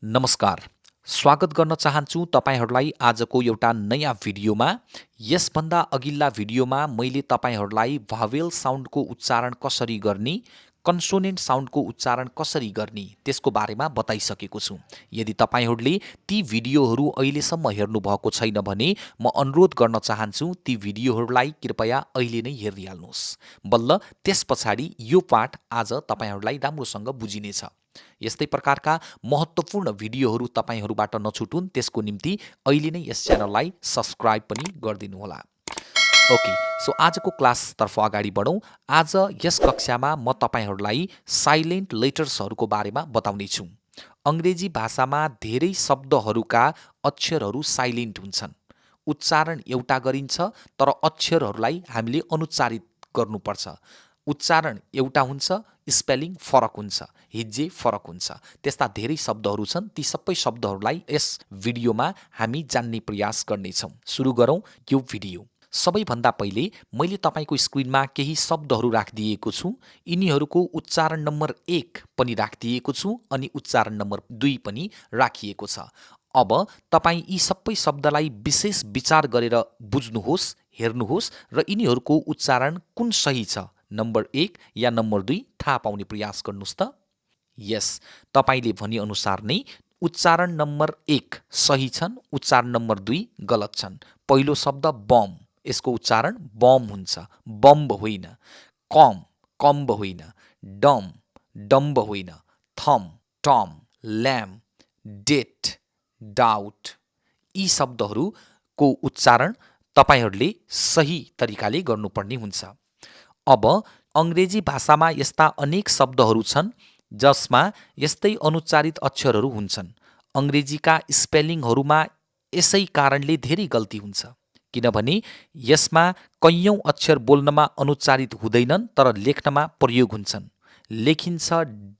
नमस्कार। स्वागत गर्न चाहन्छु तपाईहरूलाई आजको एउटा नयाँ भिडियोमा। यसभन्दा अघिल्ला भिडियोमा मैले तपाईहरूलाई भावेल साउन्डको उच्चारण कसरी गर्ने, कन्सोनेन्ट साउन्डको उच्चारण कसरी गर्ने त्यसको बारेमा बताइसकेको छु। यदि तपाईहरूले ती भिडियोहरू अहिलेसम्म हेर्नुभएको छैन भने म अनुरोध गर्न चाहन्छु ती भिडियोहरूलाई कृपया अहिले नै हेरिहाल्नुहोस्। बल्ल त्यस पछाडि यो पाठ आज तपाईहरूलाई राम्रोसँग बुझिनेछ। यस्तै प्रकारका महत्त्वपूर्ण भिडियोहरू तपाईँहरूबाट नछुटुन् त्यसको निम्ति अहिले नै यस च्यानललाई सब्स्क्राइब पनि गरिदिनुहोला। ओके, सो आजको क्लासतर्फ अगाडि बढौँ। आज यस कक्षामा म तपाईँहरूलाई साइलेन्ट लेटर्सहरूको बारेमा बताउनेछु। अङ्ग्रेजी भाषामा धेरै शब्दहरूका अक्षरहरू साइलेन्ट हुन्छन्। उच्चारण एउटा गरिन्छ तर अक्षरहरूलाई हामीले अनुच्चारित गर्नुपर्छ। उच्चारण एउटा हुन्छ, स्पेलिङ फरक हुन्छ, हिज्जे फरक हुन्छ। त्यस्ता धेरै शब्दहरू छन्। ती सबै शब्दहरूलाई यस भिडियोमा हामी जान्ने प्रयास गर्नेछौँ। सुरु गरौँ यो भिडियो। सबैभन्दा पहिले मैले तपाईँको स्क्रिनमा केही शब्दहरू राखिदिएको छु। यिनीहरूको उच्चारण नम्बर 1 पनि राखिदिएको छु अनि उच्चारण नम्बर 2 पनि राखिएको छ। अब तपाईँ यी सबै शब्दलाई विशेष विचार गरेर बुझ्नुहोस्, हेर्नुहोस् र यिनीहरूको उच्चारण कुन सही छ, नम्बर 1 या नम्बर 2 थाहा पाउने प्रयास गर्नुहोस् त। यस, तपाईँले भनेअनुसार नै उच्चारण नम्बर 1 सही छन्, उच्चारण नम्बर 2 गलत छन्। पहिलो शब्द बम, यसको उच्चारण बम हुन्छ, बम्ब होइन। कम, कम्ब होइन। डम, डम्ब होइन। थम, टम, ल्याम, डेट, डाउट, यी शब्दहरूको उच्चारण तपाईँहरूले सही तरिकाले गर्नुपर्ने हुन्छ। अब अङ्ग्रेजी भाषामा यस्ता अनेक शब्दहरू छन् जसमा यस्तै अनुच्चारित अक्षरहरू हुन्छन्। अङ्ग्रेजीका स्पेलिङहरूमा यसै कारणले धेरै गल्ती हुन्छ, किनभने यसमा कैयौँ अक्षर बोल्नमा अनुच्चारित हुँदैनन् तर लेख्नमा प्रयोग हुन्छन्। लेखिन्छ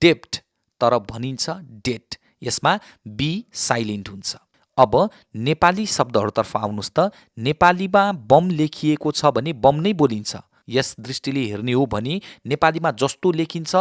डेप्ट तर भनिन्छ डेट, यसमा बी साइलेन्ट हुन्छ। अब नेपाली शब्दहरूतर्फ आउनुहोस् त। नेपालीमा बम लेखिएको छ भने बम नै बोलिन्छ। यस दृष्टिले हेर्ने हो भने नेपालीमा जस्तो लेखिन्छ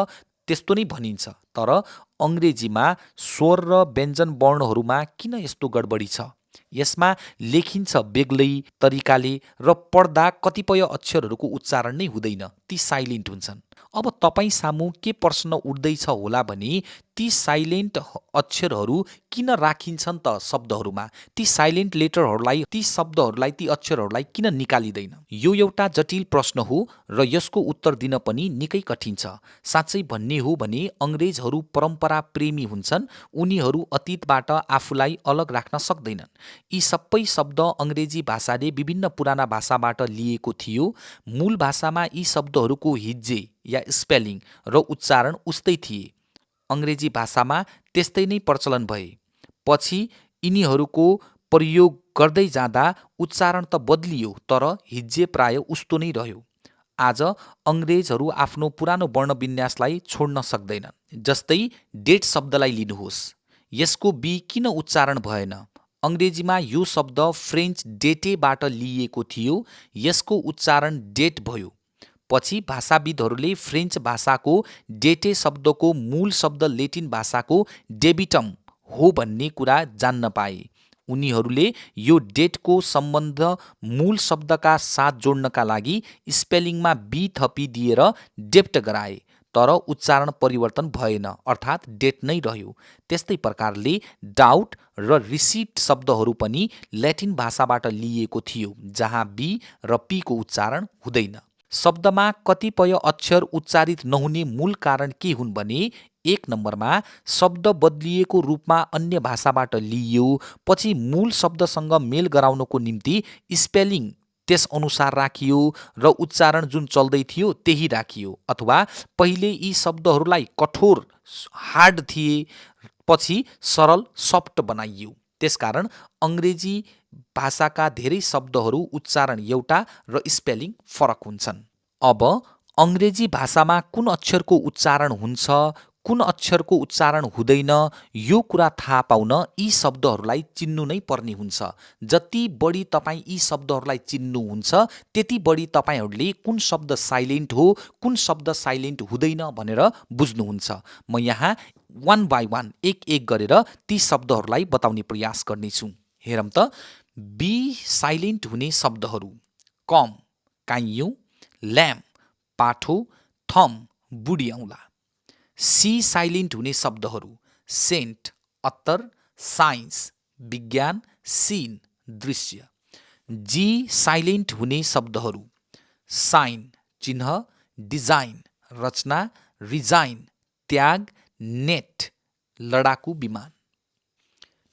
त्यस्तो नै भनिन्छ। तर अङ्ग्रेजीमा स्वर र व्यञ्जन वर्णहरूमा किन यस्तो गडबडी छ? यसमा लेखिन्छ बेग्लै तरिकाले र पढ्दा कतिपय अक्षरहरूको उच्चारण नै हुँदैन, ती साइलेन्ट हुन्छन्। अब तपाईँ सामु के प्रश्न उठ्दैछ होला भने ती साइलेन्ट अक्षरहरू किन राखिन्छन् त शब्दहरूमा? ती साइलेन्ट लेटरहरूलाई, ती शब्दहरूलाई, ती अक्षरहरूलाई किन निकालिँदैन? यो एउटा जटिल प्रश्न हो र यसको उत्तर दिन पनि निकै कठिन छ। साँच्चै भन्ने हो भने अङ्ग्रेजहरू परम्परा प्रेमी हुन्छन्। उनीहरू अतीतबाट आफूलाई अलग राख्न सक्दैनन्। यी सबै शब्द अङ्ग्रेजी भाषाले विभिन्न पुराना भाषाबाट लिएको थियो। मूल भाषामा यी शब्दहरूको हिज्जे या स्पेलिङ र उच्चारण उस्तै थिए। अङ्ग्रेजी भाषामा त्यस्तै नै प्रचलन भए। पछि यिनीहरूको प्रयोग गर्दै जाँदा उच्चारण त बदलियो तर हिज्जे प्राय उस्तो नै रह्यो। आज अङ्ग्रेजहरू आफ्नो पुरानो वर्णविन्यासलाई छोड्न सक्दैनन्। जस्तै डेट शब्दलाई लिनुहोस्, यसको बी किन उच्चारण भएन? अङ्ग्रेजीमा यो शब्द फ्रेन्च डेटेबाट लिइएको थियो, यसको उच्चारण डेट भयो। पछि भाषाविदहरूले फ्रेन्च भाषाको डेटे शब्दको मूल शब्द लेटिन भाषाको डेबिटम हो भन्ने कुरा जान्न पाए। उनीहरूले यो डेटको सम्बन्ध मूल शब्दका साथ जोड्नका लागि स्पेलिङमा बी थपिदिएर डेप्ट गराए, तर उच्चारण परिवर्तन भएन, अर्थात् डेट नै रह्यो। त्यस्तै प्रकारले डाउट र रिसिट शब्दहरू पनि ल्याटिन भाषाबाट लिइएको थियो, जहाँ बी र पीको उच्चारण हुँदैन। शब्दमा कतिपय अक्षर उच्चारित नहुने मूल कारण के हुन् भने 1 नम्बरमा शब्द बदलिएको रूपमा अन्य भाषाबाट लिइयो, पछि मूल शब्दसँग मेल गराउनको निम्ति स्पेलिङ त्यस अनुसार राखियो र उच्चारण जुन चल्दै थियो त्यही राखियो, अथवा पहिले यी शब्दहरूलाई कठोर हार्ड थिए, पछि सरल सफ्ट बनाइयो। त्यसकारण अङ्ग्रेजी भाषाका धेरै शब्दहरू उच्चारण एउटा र स्पेलिङ फरक हुन्छन्। अब अङ्ग्रेजी भाषामा कुन अक्षरको उच्चारण हुन्छ, कुन अक्षरको उच्चारण हुँदैन यो कुरा थाहा पाउन यी शब्दहरूलाई चिन्नु नै पर्ने हुन्छ। जति बढी तपाईँ यी शब्दहरूलाई चिन्नुहुन्छ त्यति बढी तपाईँहरूले कुन शब्द साइलेन्ट हो कुन शब्द साइलेन्ट हुँदैन भनेर बुझ्नुहुन्छ। म यहाँ वान बाई वान एक एक गरेर ती शब्दहरूलाई बताउने प्रयास गर्नेछु। हेरौँ त, बी साइलेन्ट हुने शब्दहरू: कम, काइयों, ल्याम्प, पाठो, थम, बुढी औँला। सी साइलेन्ट हुने शब्दहरू: सेन्ट, अत्तर, साइन्स, विज्ञान, सिन, दृश्य। जी साइलेन्ट हुने शब्दहरू: साइन, चिन्ह, डिजाइन, रचना, रिजाइन, त्याग, नेट, लडाकु विमान।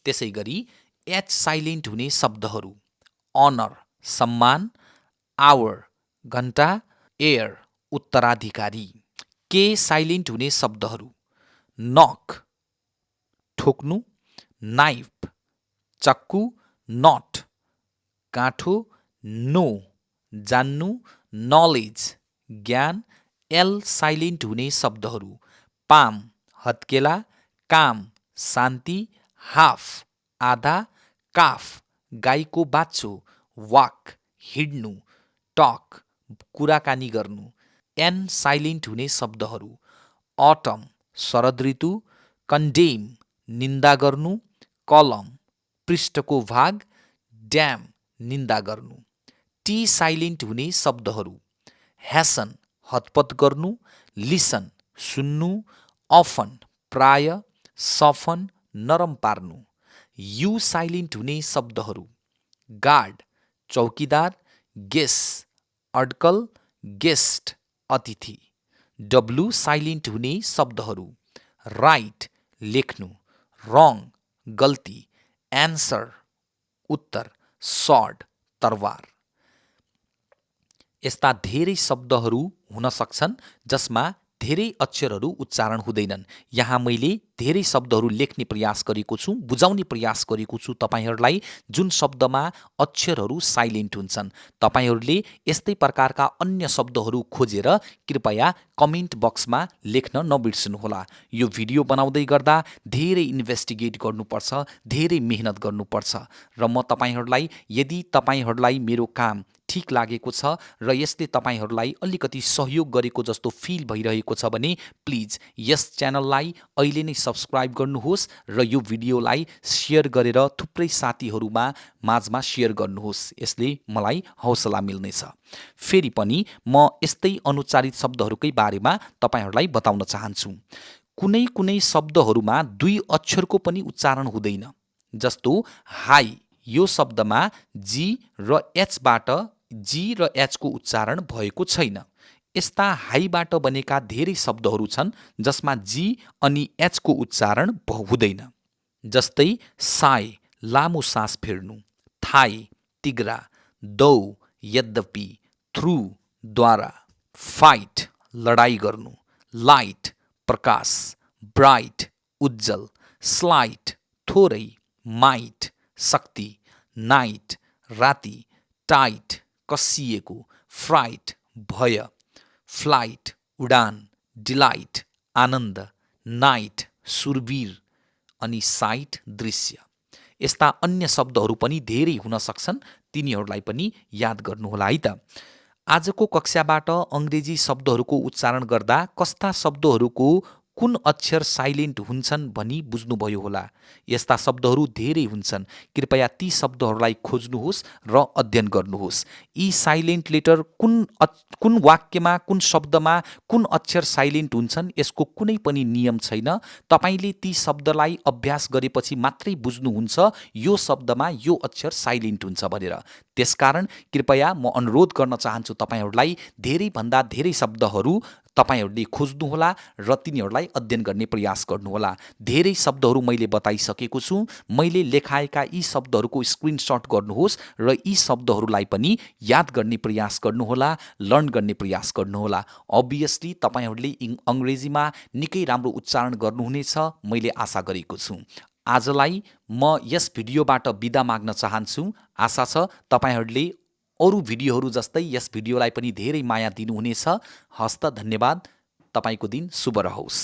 त्यसै गरी एच साइलेन्ट हुने शब्दहरू: अनर, सम्मान, आवर, घण्टा, एयर, उत्तराधिकारी। के साइलेन्ट हुने शब्दहरू: नक, ठोक्नु, नाइफ, चक्कु, नट, काँठो, नो, जान्नु, नलेज, ज्ञान। एल साइलेन्ट हुने शब्दहरू: पाम, हत्केला, काम, शान्ति, हाफ, आधा, काफ, गाईको बाछो, वाक, हिँड्नु, टक, कुराकानी गर्नु। एन साइलेन्ट हुने शब्दहरू: अटम, शरद ऋतु, कन्डेम, निन्दा गर्नु, कलम, पृष्ठको भाग, ड्याम, निन्दा गर्नु। टी साइलेन्ट हुने शब्दहरू: ह्यासन, हतपत गर्नु, लिसन, सुन्नु, अफन, प्राय, सफन, नरम पार्नु। यु साइलेन्ट हुने शब्दहरू: गार्ड, चौकीदार, गेस, अड्कल, गेस्ट, अतिथि। डब्लु साइलेन्ट हुने शब्दहरू: राइट, लेख्नु, रङ, गल्ती, एन्सर, उत्तर, सर्ड, तरवार। यस्ता धेरै शब्दहरू हुन सक्छन् जसमा धेरै अक्षरहरू उच्चारण हुँदैनन्। यहाँ मैले धेरै शब्दहरू लेख्ने प्रयास गरेको छु, बुझाउने प्रयास गरेको छु तपाईहरूलाई, जुन शब्दमा अक्षरहरू साइलेन्ट हुन्छन्। तपाईहरूले यस्तै प्रकारका अन्य शब्दहरू खोजेर कृपया कमेन्ट बक्समा लेख्न नबिर्सनुहोला। यो भिडियो बनाउँदै गर्दा धेरै इन्भेस्टिगेट गर्नुपर्छ, धेरै मेहनत गर्नुपर्छ र म तपाईहरूलाई, यदि तपाईहरूलाई मेरो काम ठिक लागेको छ र यसले तपाईहरूलाई अलिकति सहयोग गरेको जस्तो फिल भइरहेको छ भने प्लिज यस च्यानललाई अहिले नै सब्सक्राइब गर्नुहोस् र यो भिडियोलाई सेयर गरेर थुप्रै साथीहरूमा माझमा सेयर गर्नुहोस्। यसले मलाई हौसला मिल्नेछ। फेरि पनि म यस्तै अनुच्चारित शब्दहरूकै बारेमा तपाईहरूलाई बताउन चाहन्छु। कुनै कुनै शब्दहरूमा दुई अक्षरको पनि उच्चारण हुँदैन, जस्तो हाई। यो शब्दमा जी र एचबाट जी र एचको उच्चारण भएको छैन। यस्ता हाईबाट बनेका धेरै शब्दहरू छन् जसमा जी अनि एचको उच्चारण हुँदैन, जस्तै साय, लामो सास फेर्नु, थाई, तिग्रा, दौ, यद्यपि, थ्रु, द्वारा, फाइट, लडाई गर्नु, लाइट, प्रकाश, ब्राइट, उज्जल, स्लाइट, थोरै, माइट, शक्ति, नाइट, राति, टाइट, कसिएको, फ्राइट, भय, फ्लाइट, उडान, डिलाइट, आनन्द, नाइट, सुरवीर अनि साइट, दृश्य। यस्ता अन्य शब्दहरू पनि धेरै हुन सक्छन्, तिनीहरूलाई पनि याद गर्नुहोला है त। आजको कक्षाबाट अङ्ग्रेजी शब्दहरूको उच्चारण गर्दा कस्ता शब्दहरूको कुन अक्षर साइलेन्ट हुन्छन् भनी बुझ्नुभयो होला। यस्ता शब्दहरू धेरै हुन्छन्, कृपया ती शब्दहरूलाई खोज्नुहोस् र अध्ययन गर्नुहोस्। यी साइलेन्ट लेटर कुन वाक्यमा, कुन शब्दमा कुन अक्षर साइलेन्ट हुन्छन् यसको कुनै पनि नियम छैन। तपाईले ती शब्दलाई अभ्यास गरेपछि मात्रै बुझ्नुहुन्छ यो शब्दमा यो अक्षर साइलेन्ट हुन्छ भनेर। त्यसकारण कृपया म अनुरोध गर्न चाहन्छु तपाईहरूलाई धेरैभन्दा धेरै शब्दहरू तपाईहरूले खोज्नुहोला र तिनीहरूलाई अध्ययन गर्ने प्रयास गर्नुहोला। धेरै शब्दहरू मैले बताइसकेको छु। मैले लेखाएका यी शब्दहरूको स्क्रिनसट गर्नुहोस् र यी शब्दहरूलाई पनि याद गर्ने प्रयास गर्नुहोला, लर्न गर्ने प्रयास गर्नुहोला। अभियसली तपाईहरूले अङ्ग्रेजीमा निकै राम्रो उच्चारण गर्नुहुनेछ, मैले आशा गरेको छु। आजलाई म यस भिडियोबाट बिदा माग्न चाहन्छु। आशा छ तपाईहरूले अरू भिडियोहरू जस्तै यस भिडियोलाई पनि धेरै माया दिनुहुनेछ। हस्त, धन्यवाद। तपाईको दिन शुभ रहोस्।